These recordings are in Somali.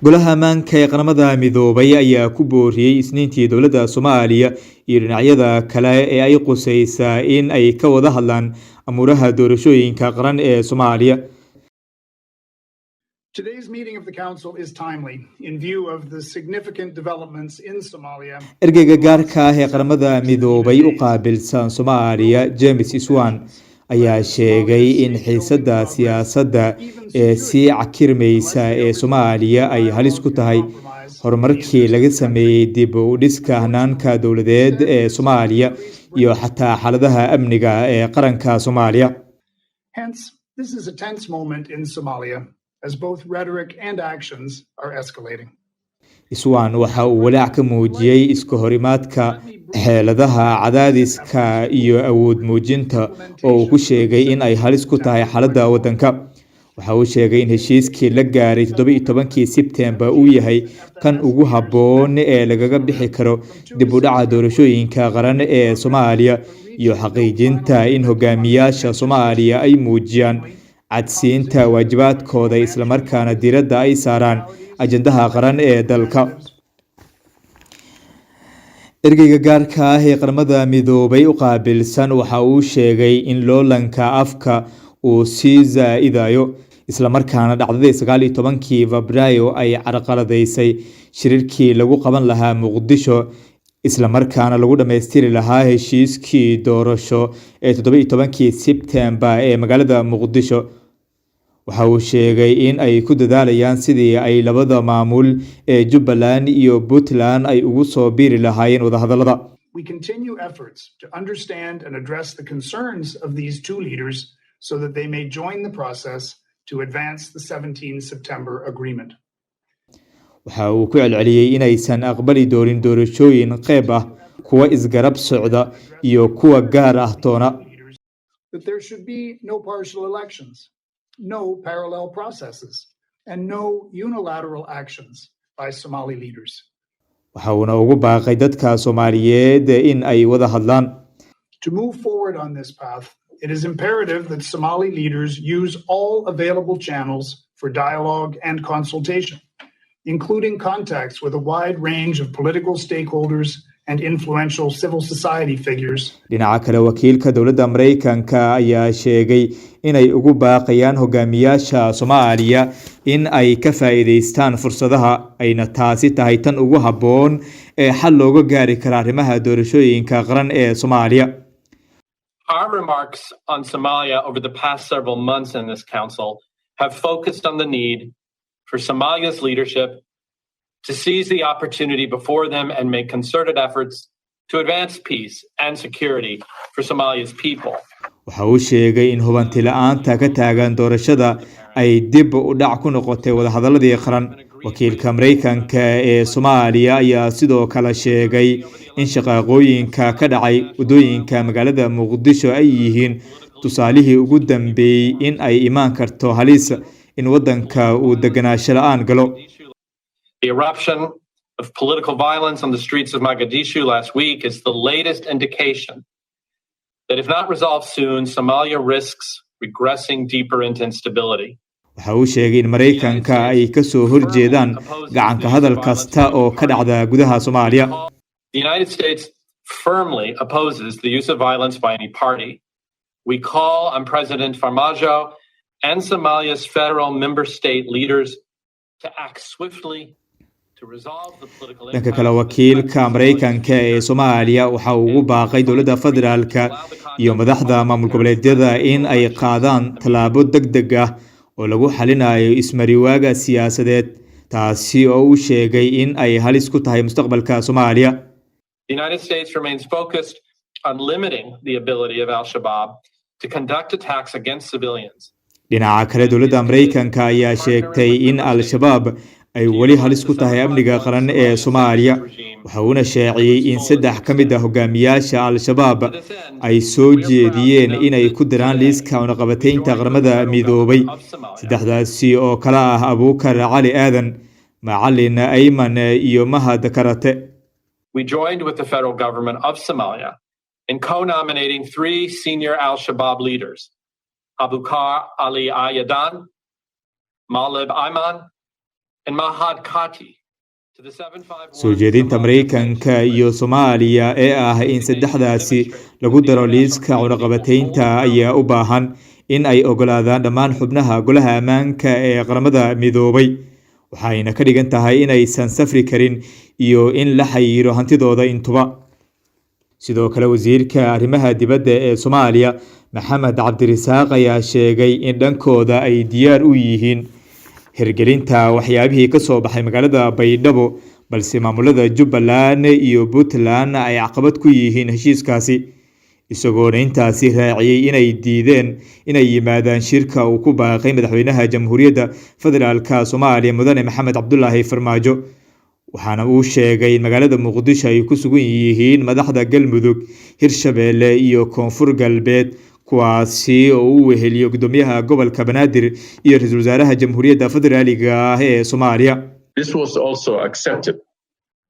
Gollaha Amaanka ee Qaramada Midoobay ayaa ku booriyay isniintii dowladda Soomaaliya iyo dhinacyada kale ee ay qusaysaa in ay ka wada hadlaan amuuraha doorashooyinka qaran ee Soomaaliya. Today's meeting of the Council is timely in view of the significant developments in Somalia. Ergeyga gaarka ah ee Qaramada Midoobay u qaabilsan Soomaaliya, James Iswan, ayaa sheegay in xiisadda siyaasadda ee sii cakirmaysa ee Soomaaliya ay halis ku tahay horumarkii laga sameeyay dib u dhiska hanaanka dowladeed ee Soomaaliya iyo xataa xaaladaha amniga ee qaranka Soomaaliya. Hence, this is a tense moment in Somalia as both rhetoric and actions are escalating. Iswan waxa uu walaac ka muujiyay iska horimaadka xeeladaha cadaadiska iyo awood muujinta oo uu ku sheegay in ay halis ku tahay xaaladda waddanka. Waxa uu sheegay in heshiiskii la gaaray 17 Sebtembar uu yahay kan ugu habboon ee lagaga bixi karo dib u dhaca doorashooyinka qaran ee Soomaaliya iyo xaqiijinta in hogaamiyaasha Soomaaliya ay muujiyaan cadsiinta waajibaadkooda isla markaana diiradda ay saaraan ajandaha qaran ee dalka. Ergeyga gaarka ah ee Qaramada Midoobay u qaabilsan waxa uu sheegay in loolanka afka uu sii zaa'idayo isla markaana dhacdadii 19 Febraayo ay carqaladaysay shirkii lagu qaban lahaa Muqdisho isla markaana lagu dhameystiri lahaa heshiiskii doorasho ee 17 Sebtembar ee magaalada Muqdisho. Waxa uu sheegay in ay ku dadaalayaan sidii ay labada maamul ee Jubbaland iyo Puntland ay ugu soo biiri lahaayeen wadahadallada. We continue efforts to understand and address the concerns of these two leaders so that they may join the process to advance the 17 September agreement. Waxa uu ku celceliyay inaysan aqbali doonin doorashooyin qayb ah, kuwa isgarab socda iyo kuwa gaar ah toona. That there should be no partial elections, no parallel processes, and no unilateral actions by Somali leaders. Waxa uuna ugu baaqay dadka Soomaaliyeed in ay wada hadlaan. To move forward on this path, it is imperative that Somali leaders use all available channels for dialogue and consultation, including contacts with a wide range of political stakeholders and influential civil society figures. Dhinaca kale, wakiilka dowladda Mareykanka ayaa sheegay inay ugu baaqayaan hogaamiyaasha Soomaaliya in ay ka faa'iideystaan fursadaha ayna taasi tahay tan ugu habboon ee xal looga gaari karo arrimaha doorashooyinka qaran ee Soomaaliya. Our remarks on Somalia over the past several months in this council have focused on the need for Somalia's leadership to seize the opportunity before them and make concerted efforts to advance peace and security for Somalia's people. Waxa uu sheegay in hubanti la'aanta ka taagan doorashada ay dib u dhac ku noqotay wadahadalladii qaran. Wakiilka Mareykanka ee Soomaaliya ayaa sidoo kale sheegay in shaqooyinka ka dhacay wadooyinka magaalada Muqdisho ay yihiin tusaalihii ugu dambeeyay in ay imaan karto halis in waddanka uu deganaansho la'aan galo. The eruption of political violence on the streets of Mogadishu last week is the latest indication that if not resolved soon, Somalia risks regressing deeper into instability. Waxa uu sheegay in Mareykanka ay ka soo horjeedaan gacanka hadal kasta oo ka dhacda gudaha Soomaaliya. The United States firmly opposes the use of violence by any party. We call on President Farmaajo and Somalia's federal member state leaders to act swiftly. Dhanka kale, wakiilka Mareykanka ee Soomaaliya waxa uu ugu baaqay dowladda federaalka iyo madaxda maamul goboleedyada in ay qaadaan tallaabo degdeg ah oo lagu xalinayo ismariwaaga siyaasadeed, taasi oo uu sheegay in ay halis ku tahay mustaqbalka Soomaaliya. The United States remains focused on limiting the ability of al-Shabaab to conduct attacks against civilians. Dhinaca kale, dowladda Mareykanka ayaa sheegtay in al-Shabaab ay wali halis ku tahay amniga qaran ee Soomaaliya. Waxa uuna sheegay in 3 ka mid ah hogaamiyaasha al-Shabaab ay soo jeediyeen inay ku diraan liiska cunaqabataynta Qaramada Midoobay. 3daasi oo kala ah Abuukar Cali Aadan, Macalin Ayman iyo Mahad Karate. We joined with the federal government of Somalia in co-nominating 3 senior al-Shabaab leaders, Abukar Ali Ayadan, Malib Ayman, and Mahad Kati to the 751 soo jeedinta Mareykanka iyo Soomaaliya ee ah in saddexdaasi lagu daro liiska cunaqabataynta ayaa u baahan in ay ogolaadaan dhammaan xubnaha Gollaha Amaanka ee Qaramada Midoobay waxayna ka dhigan tahay in aysan safri karin iyo in la xayiro hantidooda intuba sidoo kale wasiirka arrimaha dibadda ee Soomaaliya Maxamed Cabdirasaaq ayaa sheegay in dhankooda ay diyaar u yihiin hirgelinta waxyaabihii ka soo baxay magaalada Baydhabo balse maamulada Jubbaland iyo Puntland ay caqabad ku yihiin heshiiskaasi isagoo intaasi raaciyay inay diideen inay yimaadaan shirka uu ku baaqay madaxweynaha Jamhuuriyadda Federaalka Soomaaliya Mudane Maxamed Cabdullaahi Farmaajo waxaana uu sheegay in magaalada Muqdisho ay ku sugan yihiin madaxda Galmudug Hirshabeelle iyo Koonfur Galbeed kuwaasi oo uu weheliyo gudoomiyaha gobolka Banaadir iyo ra'iisul wasaaraha Jamhuuriyadda Federaaliga ee Soomaaliya. This was also accepted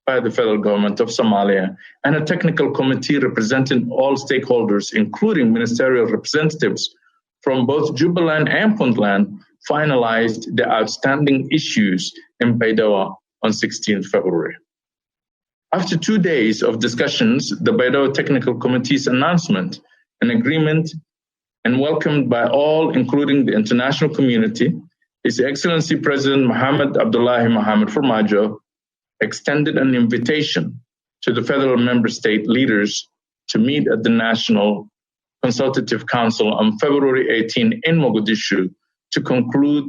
by the federal government of Somalia and a technical committee representing all stakeholders, including ministerial representatives from both Jubaland and Puntland, finalized the outstanding issues in Baidoa on 16th February. After 2 days of discussions, the Baidoa Technical Committee's announcement, an agreement and welcomed by all, including the international community, His Excellency President Mohamed Abdullahi Mohamed Farmaajo extended an invitation to the federal member state leaders to meet at the National Consultative Council on February 18 in Mogadishu to conclude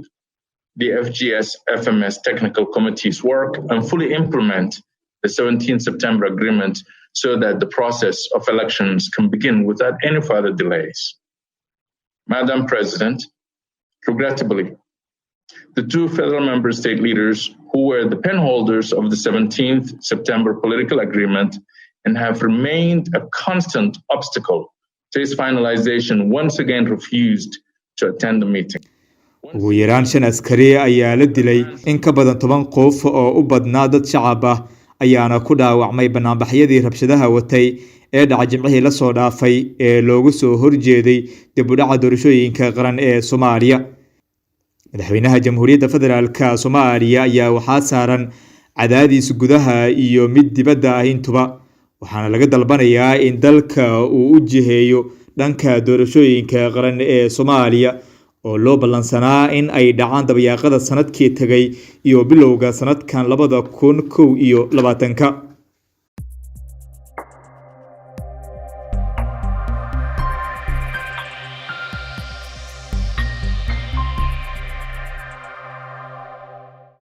the FGS-FMS Technical Committee's work and fully implement the 17 September agreement so that the process of elections can begin without any further delays. Madam President, regrettably, the two federal member state leaders who were the penholders of the 17th September political agreement and have remained a constant obstacle to its finalization once again refused to attend the meeting. ugu yaraan 5 askari ayaa la dilay in ka badan 10 qof oo u badnaa dad shacab ah ayaana ku dhaawacmay banaanbaxyadii rabshadaha watay ee dhaca Jimcihii la soo dhaafay ee loogu soo horjeeday dib u dhaca doorashooyinka qaran ee Soomaaliya madaxweynaha Jamhuuriyadda Federaalka Soomaaliya ayaa waxaa saaran cadaadis gudaha iyo mid dibadda ah intuba waxaana laga dalbanayaa in dalka uu u jiheeyo dhanka doorashooyinka qaran ee Soomaaliya oo loo ballansanaa in ay dhacaan dabayaaqada sanadkii tagay iyo bilowga sanadkan 2021